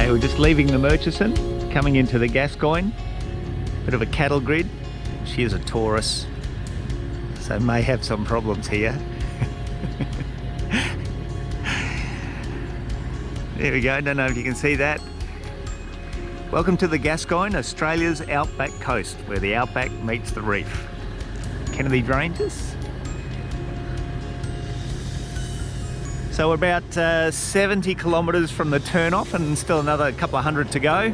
Okay, we're just leaving the Murchison, coming into the Gascoyne. Bit of a cattle grid. She is a Taurus, so may have some problems here. There we go, don't know if you can see that. Welcome to the Gascoyne, Australia's outback coast, where the outback meets the reef. Kennedy Ranges. So we're about 70 kilometres from the turn off and still another couple of hundred to go.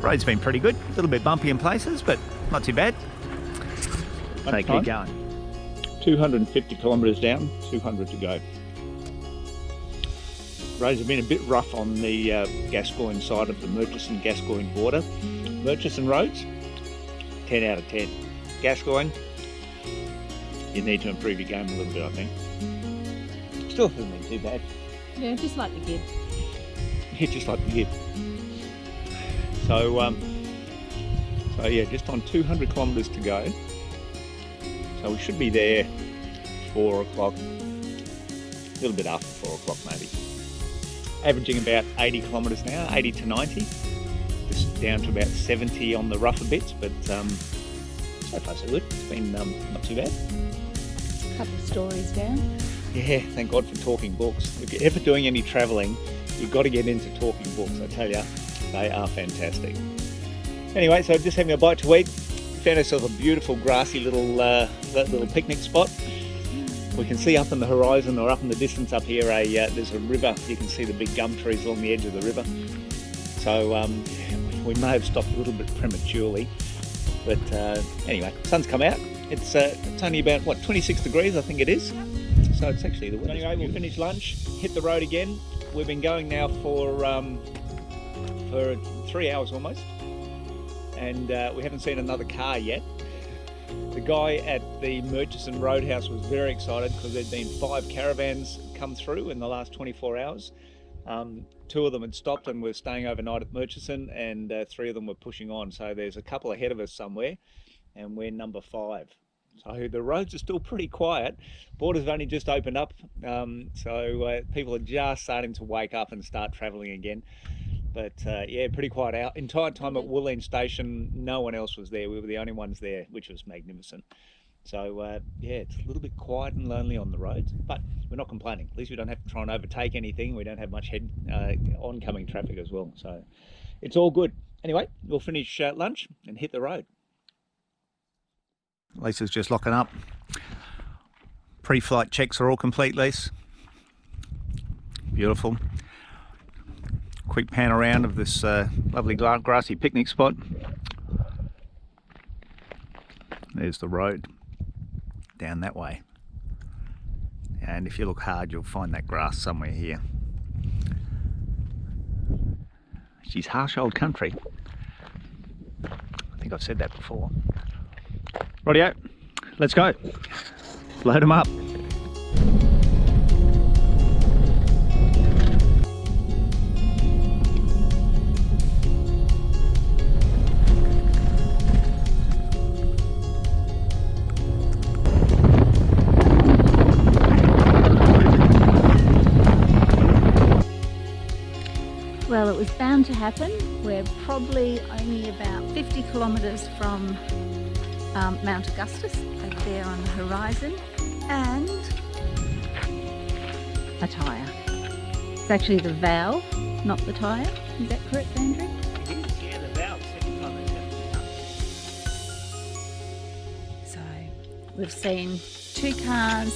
Road's been pretty good, a little bit bumpy in places, but not too bad. So keep going. 250 kilometres down, 200 to go. Roads have been a bit rough on the Gascoyne side of the Murchison-Gascoyne border. Murchison roads, 10 out of 10. Gascoyne, you need to improve your game a little bit, I think. Still hasn't been too bad. Yeah, just like the gib. Yeah, just like the gib. So yeah, just on 200 kilometres to go. So we should be there 4 o'clock, a little bit after 4 o'clock maybe. Averaging about 80 kilometres an hour, 80 to 90. Just down to about 70 on the rougher bits, but so far so good. It's been not too bad. A couple of stories down. Yeah, thank God for talking books. If you're ever doing any travelling, you've got to get into talking books, I tell you. They are fantastic. Anyway, so just having a bite to eat. Found ourselves a beautiful grassy little picnic spot. We can see up in the horizon or up in the distance up here, there's a river. You can see the big gum trees along the edge of the river. So we may have stopped a little bit prematurely. But anyway, sun's come out. It's only about, what, 26 degrees I think it is. So it's actually the weather. Anyway, we'll finish lunch, hit the road again. We've been going now for 3 hours almost. And we haven't seen another car yet. The guy at the Murchison Roadhouse was very excited because there'd been 5 caravans come through in the last 24 hours. 2 of them had stopped and were staying overnight at Murchison, and 3 of them were pushing on. So there's a couple ahead of us somewhere, and we're number 5. So the roads are still pretty quiet. Borders have only just opened up, so people are just starting to wake up and start travelling again. But yeah, pretty quiet out. Entire time at Woolleen Station, no one else was there. We were the only ones there, which was magnificent. So yeah, it's a little bit quiet and lonely on the roads, but we're not complaining. At least we don't have to try and overtake anything. We don't have much oncoming traffic as well. So it's all good. Anyway, we'll finish lunch and hit the road. Lisa's just locking up. Pre-flight checks are all complete, Lisa. Beautiful. Quick pan around of this lovely grassy picnic spot. There's the road down that way. And if you look hard, you'll find that grass somewhere here. She's harsh old country. I think I've said that before. Rightio, let's go. Load them up. Well, it was bound to happen. We're probably only about 50 kilometres from Mount Augustus, over there on the horizon, and a tyre. It's actually the valve, not the tyre. Is that correct, Andrew? It is, yeah, the valve. Second time it's happened. So we've seen 2 cars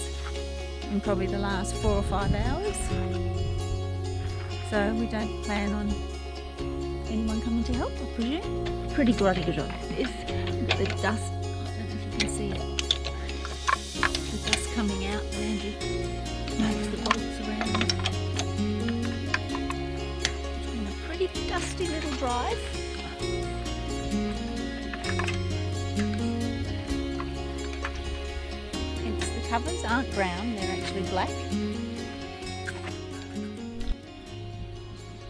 in probably the last 4 or 5 hours. So we don't plan on anyone coming to help, I presume. Pretty grotty good on this. The dust, I don't know if you can see it. The dust coming out, Andrew moves the bolts around. It's been a pretty dusty little drive. Hence the covers aren't brown, they're actually black.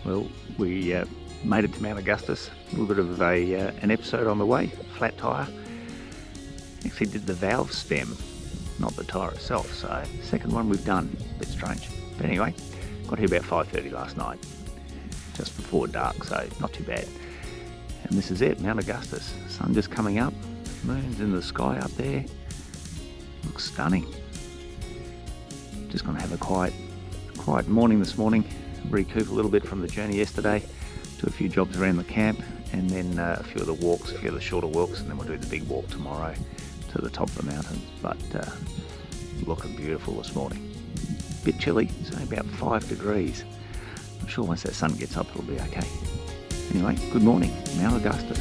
Well, we made it to Mount Augustus. A little bit of an episode on the way. Flat tyre. Actually did the valve stem, not the tyre itself. So second one we've done. A bit strange. But anyway, got here about 5:30 last night. just before dark, so not too bad. And this is it, Mount Augustus. Sun just coming up, moon's in the sky up there. Looks stunning. Just gonna have a quiet morning this morning, recoup a little bit from the journey yesterday, do a few jobs around the camp, and then a few of the walks, a few of the shorter walks, and then we'll do the big walk tomorrow to the top of the mountains. But looking beautiful this morning. Bit chilly, it's only about 5 degrees. I'm sure once that sun gets up it'll be okay. Anyway, good morning, Mount Augustus.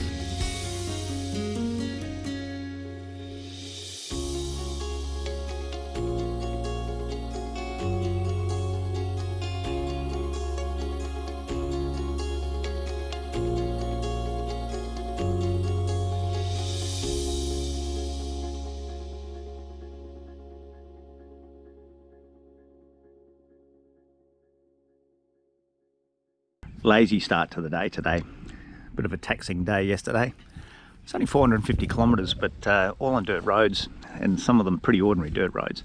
Lazy start to the day today. Bit of a taxing day yesterday. It's only 450 kilometres, but all on dirt roads, and some of them pretty ordinary dirt roads.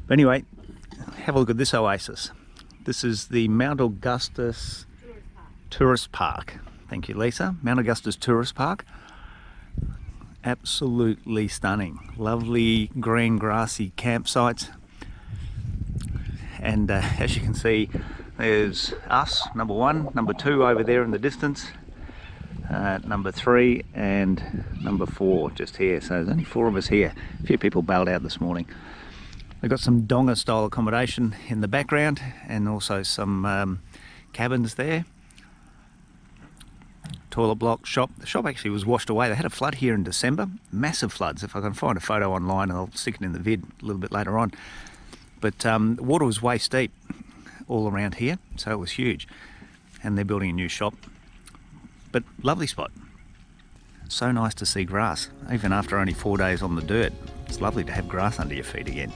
But anyway, have a look at this oasis. This is the Mount Augustus Tourist Park. Thank you, Lisa. Mount Augustus Tourist Park. Absolutely stunning. Lovely green grassy campsites. And as you can see, there's us, number 1, number 2 over there in the distance, number 3 and number 4 just here. So there's only 4 of us here. A few people bailed out this morning. They've got some donga style accommodation in the background and also some cabins there. Toilet block, shop. The shop actually was washed away. They had a flood here in December, massive floods. If I can find a photo online, and I'll stick it in the vid a little bit later on. But the water was waist deep all around here, so it was huge. And they're building a new shop. But lovely spot. So nice to see grass, even after only 4 days on the dirt. It's lovely to have grass under your feet again.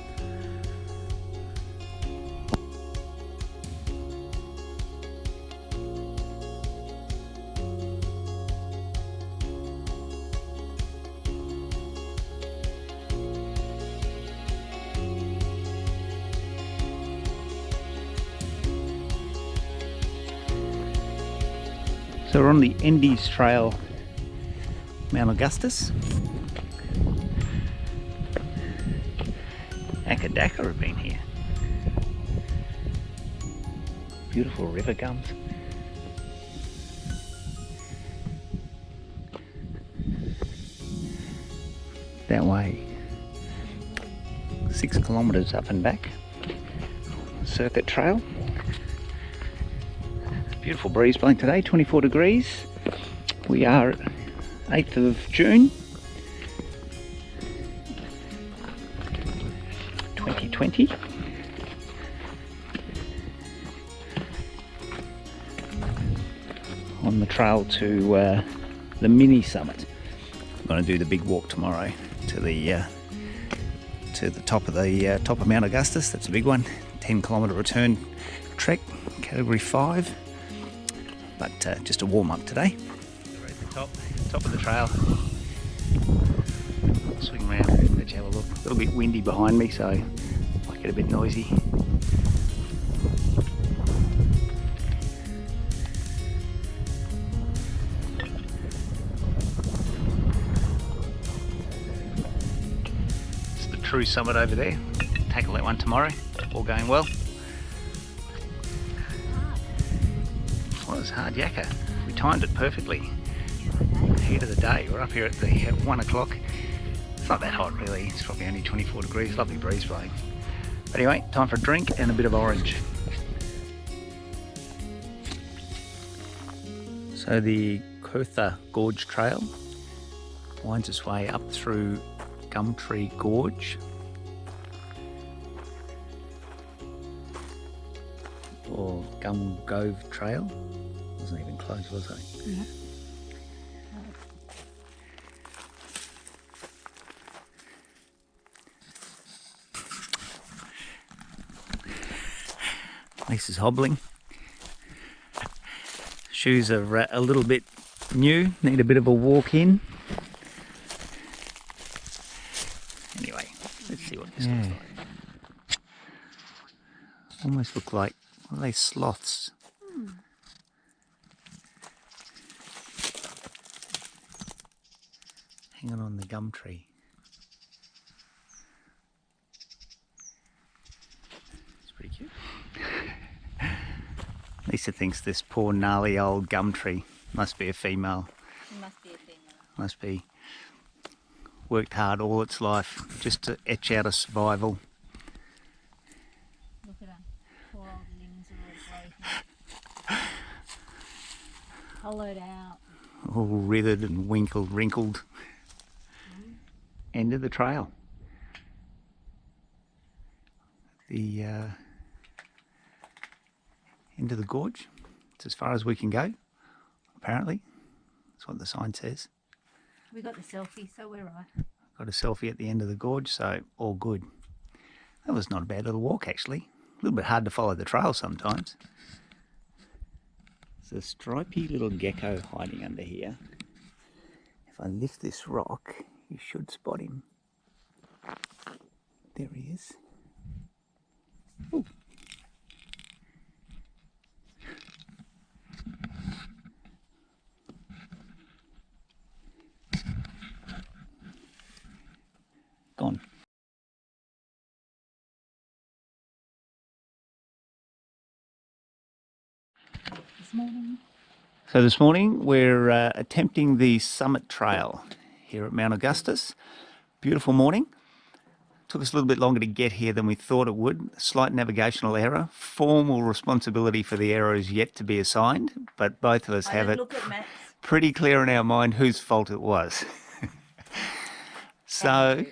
So we're on the Endies Trail, Mount Augustus. Akadaka have been here. Beautiful river gums. That way, 6 kilometres up and back. Circuit trail. Beautiful breeze blowing today, 24 degrees. We are 8th of June 2020. On the trail to the mini summit. I'm going to do the big walk tomorrow to the top of Mount Augustus. That's a big one. 10-kilometre return trek, category 5. But just a warm up today. We're at the top of the trail. Swing around, let you have a look. A little bit windy behind me, so might get a bit noisy. It's the true summit over there. Tackle that one tomorrow, all going well. Well, it's hard yakka. We timed it perfectly. Heat of the day. We're up here at 1 o'clock. It's not that hot really. It's probably only 24 degrees. Lovely breeze blowing. But anyway, time for a drink and a bit of orange. So the Kotha Gorge Trail winds its way up through Gumtree Gorge. Or Gum Gove Trail. Wasn't even close, was it? Yeah. Lisa's hobbling. Shoes are a little bit new, need a bit of a walk in. Anyway, let's see what this looks like. Almost look like, what are they, sloths? hanging on the gum tree. It's pretty cute. Lisa thinks this poor gnarly old gum tree must be a female. It must be a female. Must be worked hard all its life just to etch out a survival. Look at her. Poor old limbs are all broken. Hollowed out. All withered and wrinkled. End of the trail. The end of the gorge. It's as far as we can go, apparently. That's what the sign says. We got the selfie, so we're right. Got a selfie at the end of the gorge, so all good. That was not a bad little walk, actually. A little bit hard to follow the trail sometimes. There's a stripy little gecko hiding under here. If I lift this rock, you should spot him. There he is. Ooh. Gone. So this morning we're attempting the summit trail here at Mount Augustus. Beautiful morning. Took us a little bit longer to get here than we thought it would. Slight navigational error. Formal responsibility for the error is yet to be assigned, but both of us have it pretty clear in our mind whose fault it was. So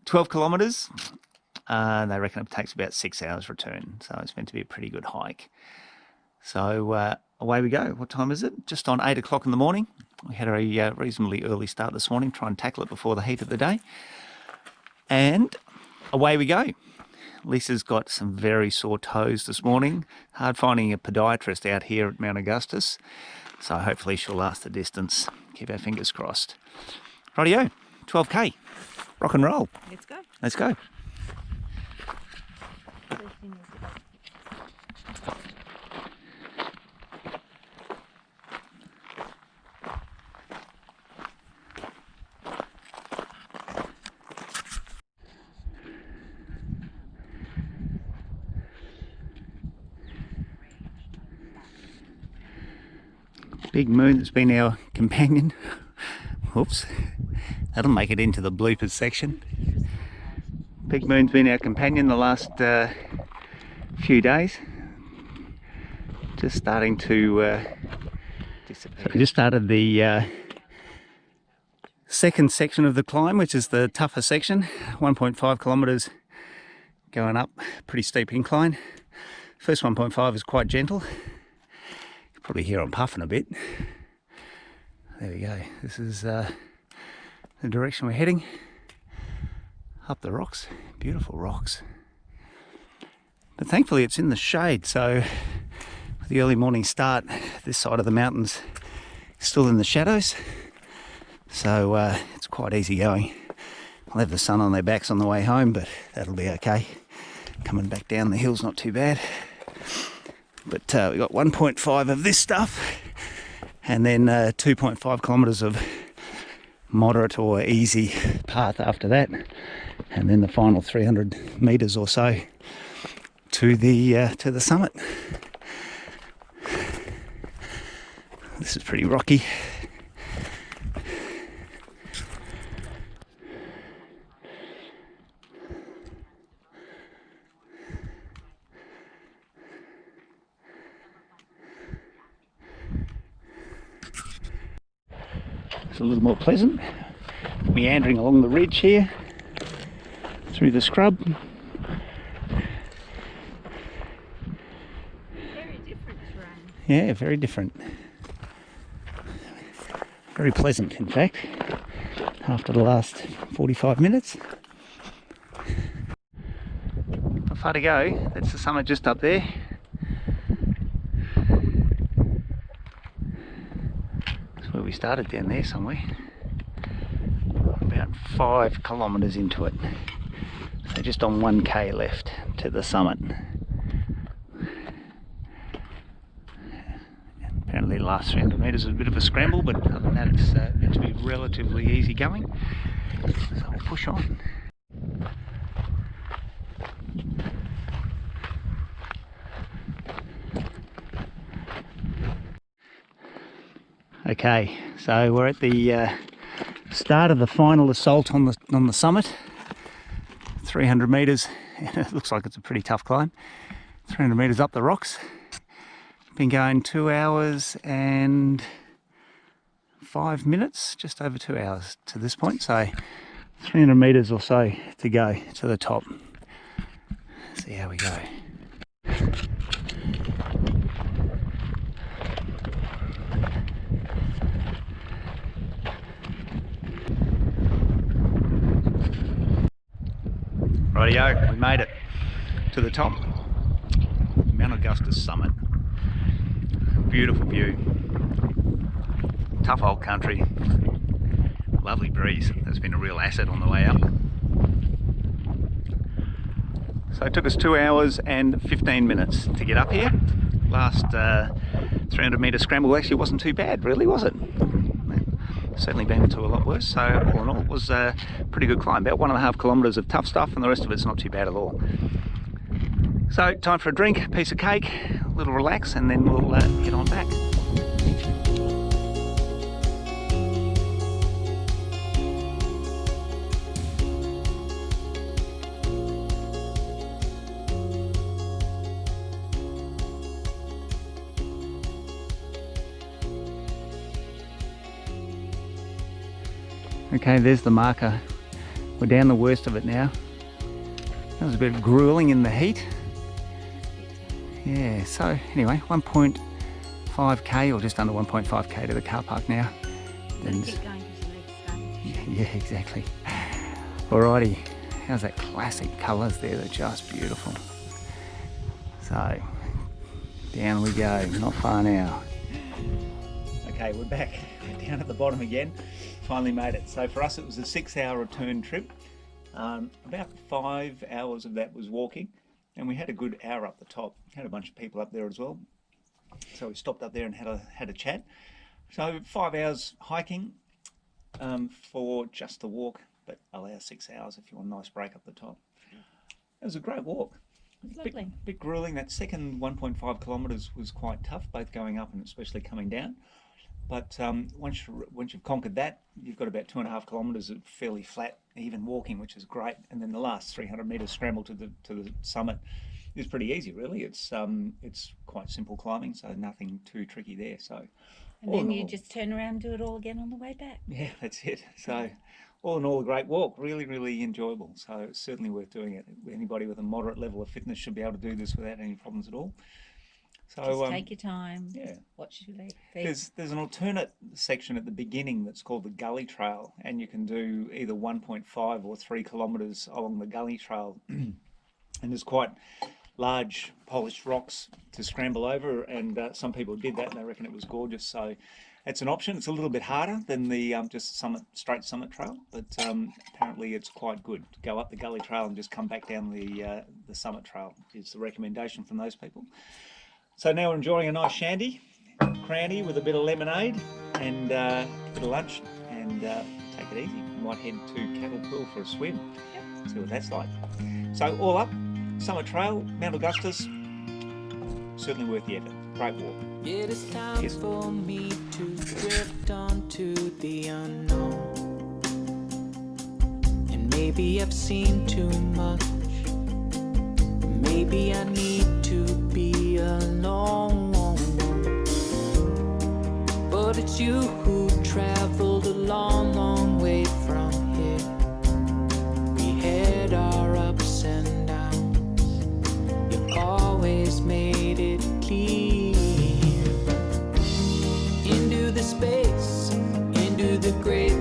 12 kilometres. They reckon it takes about 6 hours return, so it's meant to be a pretty good hike. So away we go. What time is it? Just on 8 o'clock in the morning. We had a reasonably early start this morning, try and tackle it before the heat of the day. And away we go. Lisa's got some very sore toes this morning. Hard finding a podiatrist out here at Mount Augustus. So hopefully she'll last the distance. Keep our fingers crossed. Rightio, 12k. Rock and roll. Let's go. Let's go. Big moon that's been our companion. Whoops, that'll make it into the bloopers section. Big moon's been our companion the last few days. Just starting to disappear. So we just started the second section of the climb, which is the tougher section. 1.5 kilometres going up, pretty steep incline. First 1.5 is quite gentle. Probably hear I'm puffing a bit. There we go. This is the direction we're heading. Up the rocks. Beautiful rocks. But thankfully it's in the shade, so with the early morning start, this side of the mountain's still in the shadows. So it's quite easy going. I'll have the sun on their backs on the way home, but that'll be okay. Coming back down the hill's not too bad. But we got 1.5 of this stuff, and then 2.5 kilometres of moderate or easy path after that, and then the final 300 metres or so to the summit. This is pretty rocky. It's a little more pleasant, meandering along the ridge here, through the scrub. Very different terrain. Yeah, very different. Very pleasant, in fact, after the last 45 minutes. Not far to go. That's the summit just up there. Where we started down there somewhere, about 5 kilometres into it, so just on 1k left to the summit. And Apparently the last 300 metres is a bit of a scramble, but other than that it's meant to be relatively easy going. So we'll push on. Okay, so we're at the start of the final assault on the summit. 300 metres, it looks like it's a pretty tough climb. 300 metres up the rocks. Been going 2 hours and 5 minutes, just over 2 hours to this point. So 300 metres or so to go to the top. See how we go. Rightio, we made it to the top. Mount Augustus summit. Beautiful view. Tough old country. Lovely breeze. That's been a real asset on the way up. So it took us 2 hours and 15 minutes to get up here. Last 300 metre scramble actually wasn't too bad, really, was it? Certainly been into a lot worse, so all in all it was a pretty good climb. About 1.5 kilometres of tough stuff and the rest of it's not too bad at all. So time for a drink, piece of cake, a little relax, and then we'll get on back. Okay, there's the marker. We're down the worst of it now. That was a bit grueling in the heat. Yeah, so anyway, 1.5k or just under 1.5k to the car park now. And yeah, exactly. Alrighty, how's that classic colours there? They're just beautiful. So, down we go, not far now. Okay, we're back. We're down at the bottom again. Finally made it. So for us it was a 6-hour return trip. About 5 hours of that was walking, and we had a good hour up the top. Had a bunch of people up there as well, so we stopped up there and had a chat. So 5 hours hiking for just the walk, but allow 6 hours if you want a nice break up the top. It was a great walk. Lovely. Bit grueling. That second 1.5 kilometres was quite tough, both going up and especially coming down. But once you've conquered that, you've got about 2.5 kilometres of fairly flat, even walking, which is great. And then the last 300 metres scramble to the summit is pretty easy, really. It's quite simple climbing, so nothing too tricky there. So, and then you just turn around and do it all again on the way back. Yeah, that's it. So, all in all, a great walk. Really, really enjoyable. So it's certainly worth doing it. Anybody with a moderate level of fitness should be able to do this without any problems at all. So just take your time. Yeah. Watch your feet. There's an alternate section at the beginning that's called the Gully Trail, and you can do either 1.5 or 3 kilometres along the Gully Trail. And there's quite large polished rocks to scramble over, and some people did that and they reckon it was gorgeous. So it's an option. It's a little bit harder than the just straight summit trail, but apparently it's quite good to go up the Gully Trail and just come back down the summit trail is the recommendation from those people. So now we're enjoying a nice shandy, cranny with a bit of lemonade and a bit of lunch, and take it easy. We might head to Cattle Pool for a swim. Yep. See what that's like. So all up, Summit Trail, Mount Augustus, certainly worth the effort. Great walk. It is time for me to drift onto the unknown. And maybe I've seen too much. Maybe I need to be alone. But it's you who traveled a long, long way from here. We had our ups and downs. You always made it clear. Into the space, into the great